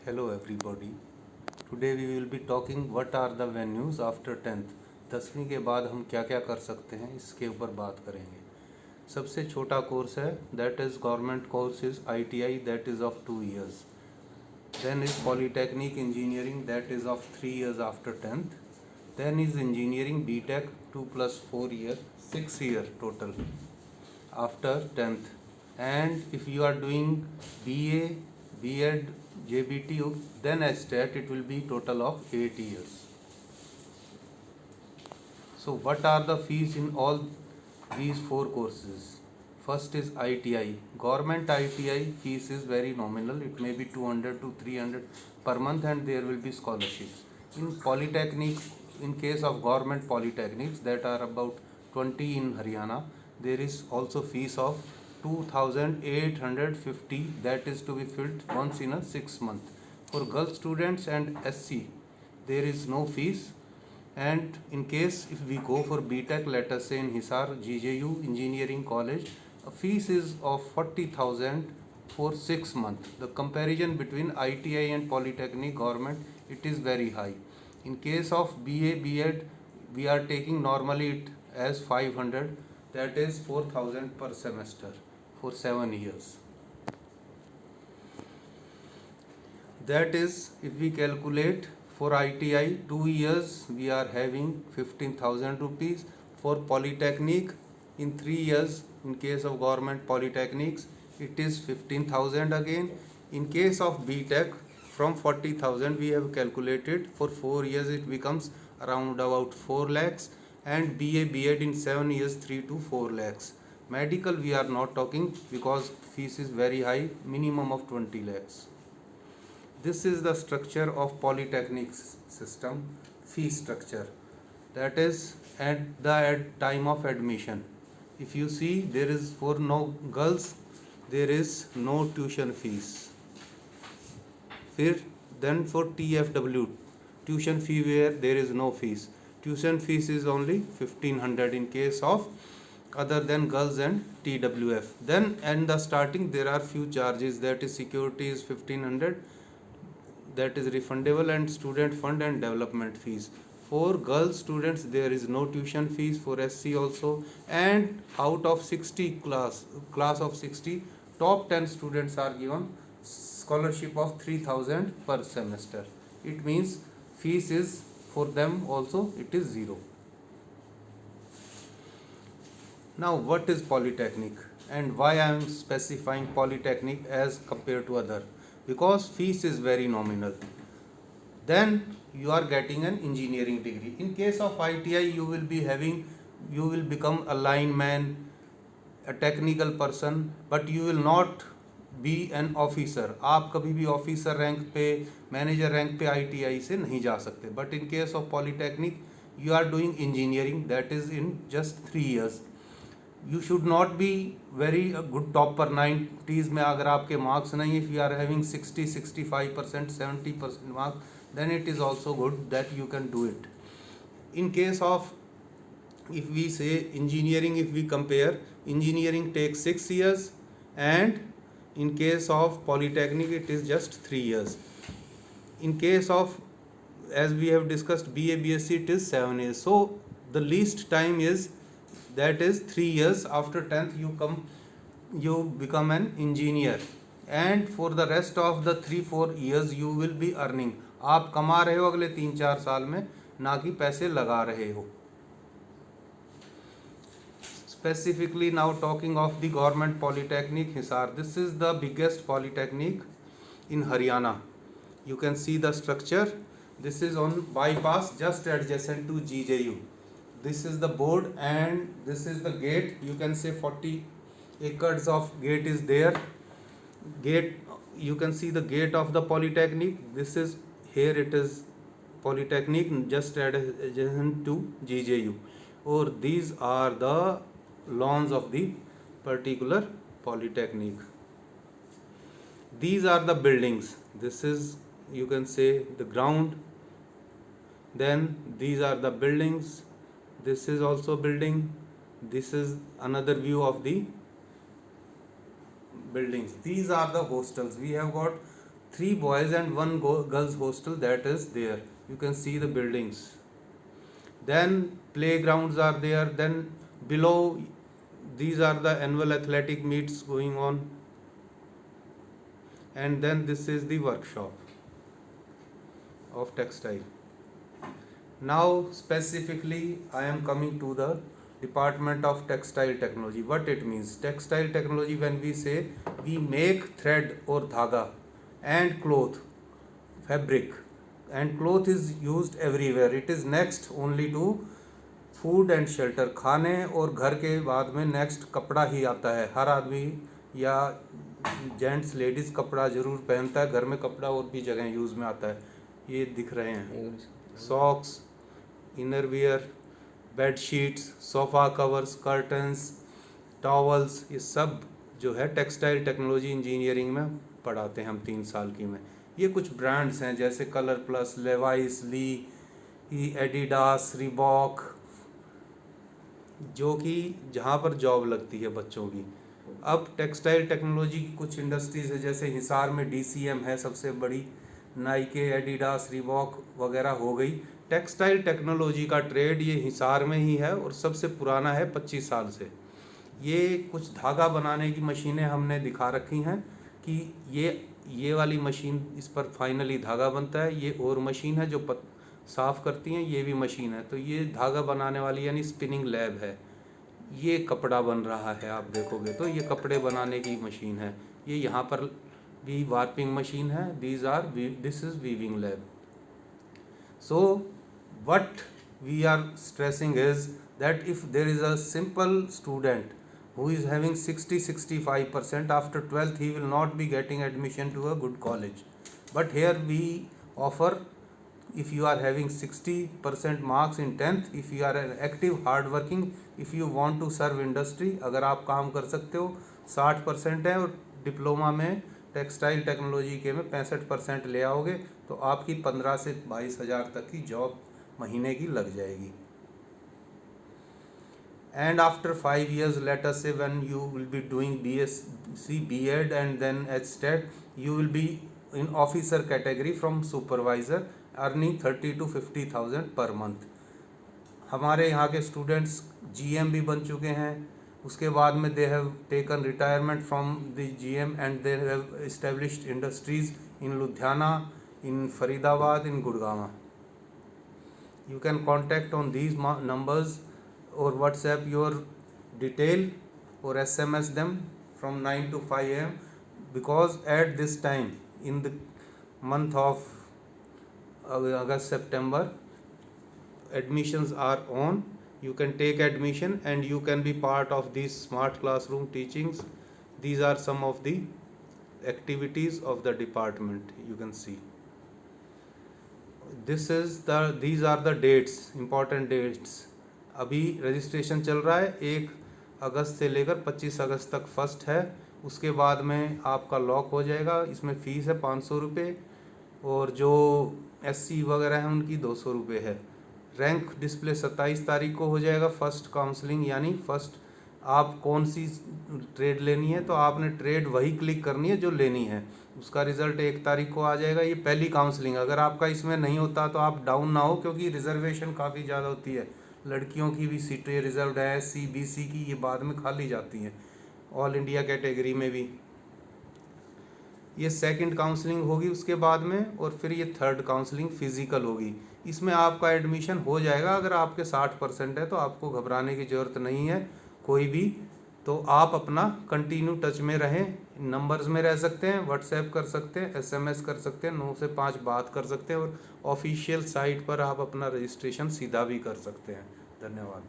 Hello everybody. Today we will be talking what are the venues after 10th. 10वीं के बाद हम क्या क्या कर सकते हैं इसके ऊपर बात करेंगे. सबसे छोटा कोर्स है that is government course is ITI that is of 2 years. Then is Polytechnic Engineering that is of 3 years after 10th. Then is Engineering BTech 2 plus 4 year 6 year total after 10th. And if you are doing BA, B.Ed, JBT, then STAT, it will be total of 8 years. So what are the fees in all these 4 courses? First is ITI. Government ITI fees is very nominal. It may be 200 to 300 per month and there will be scholarships. In Polytechnic, in case of government polytechnics that are about 20 in Haryana, there is also fees of 2,850 that is to be filled once in a 6 month. For girl students and SC, there is no fees. And in case if we go for BTech, let us say in Hisar GJU Engineering College, a fees is of 40,000 for 6 months. The comparison between ITI and Polytechnic government, it is very high. In case of BA, B.Ed, we are taking normally it as 500, that is 4,000 per semester for 7 years. That is, if we calculate for ITI 2 years, we are having 15,000 rupees. For Polytechnic in 3 years, in case of government polytechnics, it is 15,000 again. In case of BTech, from 40,000 we have calculated, for 4 years it becomes around about 4 lakhs, and BA, B.Ed in 7 years 3 to 4 lakhs. Medical we are not talking because fees is very high, minimum of 20 lakhs. This is the structure of Polytechnic system, fee structure. That is at the time of admission. If you see, there is for no girls, there is no tuition fees. Then for TFW, tuition fee where there is no fees. Tuition fees is only 1,500 in case of other than girls and TWF. Then in the starting there are few charges, that is security is 1,500, that is refundable, and student fund and development fees. For girls students there is no tuition fees, for SC also, and out of 60 class of 60, top 10 students are given scholarship of 3,000 per semester. It means fees is for them also it is zero. Now what is Polytechnic and why I am specifying Polytechnic as compared to other? Because fees is very nominal. Then you are getting an engineering degree. In case of ITI, you will become a lineman, a technical person, but you will not be an officer. आप कभी भी officer rank पे, manager rank पे ITI से नहीं जा सकते. But in case of Polytechnic, you are doing engineering, that is in just 3 years. You should not be very good topper 90s में. अगर आपके मार्क्स नहीं, if you are having 60, 65%, 70% mark, then it is also good that you can do it. In case of, if we say engineering, if we compare, engineering takes 6 years, and in case of Polytechnic it is just 3 years. In case of, as we have discussed, BA, BSc, it is 7 years. So the least time is, that is 3 years. After 10th you become an engineer, and for the rest of the 3-4 years you will be earning. आप कमा रहे हो अगले 3-4 साल में, ना कि पैसे लगा रहे हो. Specifically now talking of the government polytechnic Hisar, this is the biggest polytechnic in Haryana. You can see the structure. This is on bypass just adjacent to GJU. This is the board and this is the gate. You can say 40 acres of gate is there. Gate, you can see the gate of the Polytechnic. This is, here it is Polytechnic just adjacent to GJU. Or these are the lawns of the particular Polytechnic. These are the buildings. This is, you can say, the ground. Then these are the buildings. This is also building. This is another view of the buildings. These are the hostels. We have got 3 boys and 1 girls hostel that is there. You can see the buildings. Then playgrounds are there. Then below these are the annual athletic meets going on. And then this is the workshop of textile. Now specifically I am coming to the Department of Textile Technology. What it means? Textile technology, when we say we make thread or dhaga and cloth, fabric, and cloth is used everywhere. It is next only to food and shelter. खाने और घर के बाद में next कपड़ा ही आता है. हर आदमी या जेंट्स लेडीज़ कपड़ा ज़रूर पहनता है. घर में कपड़ा और भी जगह यूज़ में आता है. ये दिख रहे हैं socks, inner wear, bed sheets, sofa covers, curtains, towels, ये सब जो है टेक्सटाइल टेक्नोलॉजी इंजीनियरिंग में पढ़ाते हैं हम 3 साल की में. ये कुछ ब्रांड्स हैं जैसे कलर प्लस, लेवाइस, ली, एडिडास, रिबॉक, जो कि जहाँ पर जॉब लगती है बच्चों की. अब टेक्सटाइल टेक्नोलॉजी की कुछ इंडस्ट्रीज़ है जैसे हिसार में DCM है सबसे बड़ी, नाइके, एडिडास, रिबॉक वगैरह हो गई. टेक्सटाइल टेक्नोलॉजी का ट्रेड ये हिसार में ही है और सबसे पुराना है 25 साल से. ये कुछ धागा बनाने की मशीनें हमने दिखा रखी हैं कि ये वाली मशीन, इस पर फाइनली धागा बनता है. ये और मशीन है जो साफ़ करती हैं, ये भी मशीन है. तो ये धागा बनाने वाली यानी स्पिनिंग लैब है. ये कपड़ा बन रहा है, आप देखोगे तो ये कपड़े बनाने की मशीन है. ये यहाँ पर भी वार्पिंग मशीन है. This is weaving lab. So what we are stressing is that if there is a simple student who is having 60-65% after 12th, he will not be getting admission to a good college. But here we offer, if you are having 60% marks in 10th, if you are an active hard working, if you want to serve industry, अगर आप काम कर सकते हो, 60% है और diploma में textile technology के में 65% ले आओगे तो आपकी 15 से 22 हज़ार तक की जॉब महीने की लग जाएगी. And after 5 years, let us say when you will be doing BSc, B.Ed and then HSTET, you will be in officer category from supervisor, earning 30 to 50,000 per month. हमारे यहाँ के स्टूडेंट्स GM भी बन चुके हैं. उसके बाद में they have taken retirement from the GM and they have established industries in Ludhiana, in Faridabad, in Gurgaon. You can contact on these numbers or WhatsApp your detail or SMS them from 9 to 5 am, because at this time in the month of August, September, admissions are on. You can take admission and you can be part of these smart classroom teachings. These are some of the activities of the department. You can see these are the dates, important dates. अभी registration चल रहा है. 1 अगस्त से लेकर 25 अगस्त तक first है. उसके बाद में आपका लॉक हो जाएगा. इसमें फ़ीस है 500 रुपये और जो SC वगैरह हैं उनकी 200 रुपये है. रैंक डिस्प्ले 27 तारीख को हो जाएगा. फर्स्ट काउंसलिंग यानी फर्स्ट आप कौन सी ट्रेड लेनी है तो आपने ट्रेड वही क्लिक करनी है जो लेनी है. उसका रिज़ल्ट 1 तारीख को आ जाएगा. ये पहली काउंसलिंग. अगर आपका इसमें नहीं होता तो आप डाउन ना हो, क्योंकि रिजर्वेशन काफ़ी ज़्यादा होती है. लड़कियों की भी सीटें रिजर्व है, SC BC की ये बाद में खाली जाती हैं. ऑल इंडिया कैटेगरी में भी ये सेकंड काउंसलिंग होगी उसके बाद में, और फिर ये थर्ड काउंसलिंग फिज़िकल होगी. इसमें आपका एडमिशन हो जाएगा. अगर आपके 60% है तो आपको घबराने की ज़रूरत नहीं है कोई भी. तो आप अपना कंटिन्यू टच में रहें. नंबर्स में रह सकते हैं, व्हाट्सएप कर सकते हैं, SMS कर सकते हैं, 9 से 5 बात कर सकते हैं, और ऑफिशियल साइट पर आप अपना रजिस्ट्रेशन सीधा भी कर सकते हैं. धन्यवाद.